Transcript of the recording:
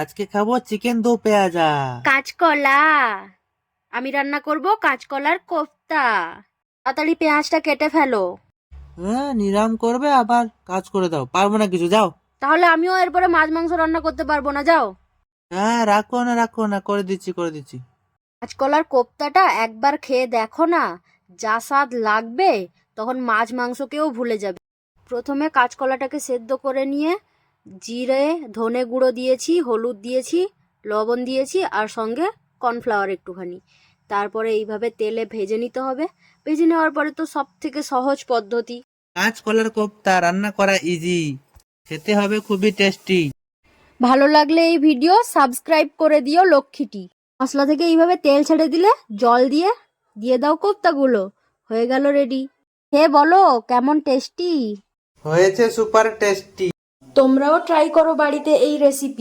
আজকে খাবো চিকেন দো পেঁয়াজা। কাঁচকলা। আমি রান্না করব কাঁচকলার কোফতা। তাড়াতাড়ি পেঁয়াজটা কেটে ফেলো। হ্যাঁ, নিরাম করবে আবার কাজ করে দাও, পারবো না কিছু, যাও। তাহলে আমিও এরপরে মাছ মাংস রান্না করতে পারবো না, যাও। হ্যাঁ, রাখো না, করে দিচ্ছি। কাঁচকলার কোফতাটা একবার খেয়ে দেখো না, যা স্বাদ লাগবে, তখন মাছ মাংসকেও ভুলে যাবে। প্রথমে কাঁচকলাটাকে সেদ্ধ করে নিয়ে জিরে ধনে গুঁড়ো দিয়েছি, হলুদ দিয়েছি, লবণ দিয়েছি, আর সঙ্গে কর্নফ্লাওয়ার একটুখানি। তারপরে এইভাবে তেলে ভেজে নিতে হবে। ভেজে নেওয়ার পরে তো সব থেকে সহজ পদ্ধতি। কাঁচকলার কোপ্তা রান্না করা ইজি, খেতে হবে খুবই টেস্টি। ভালো লাগলে এই ভিডিও সাবস্ক্রাইব করে দিও লক্ষ্মীটি। মশলা থেকে এইভাবে তেল ছেড়ে দিলে জল দিয়ে দিয়ে দাও কোফতাগুলো, হয়ে গেল রেডি। হে বলো কেমন টেস্টি। হয়েছে সুপার টেস্টি। তোমরাও ট্রাই করো বাড়িতে এই রেসিপি।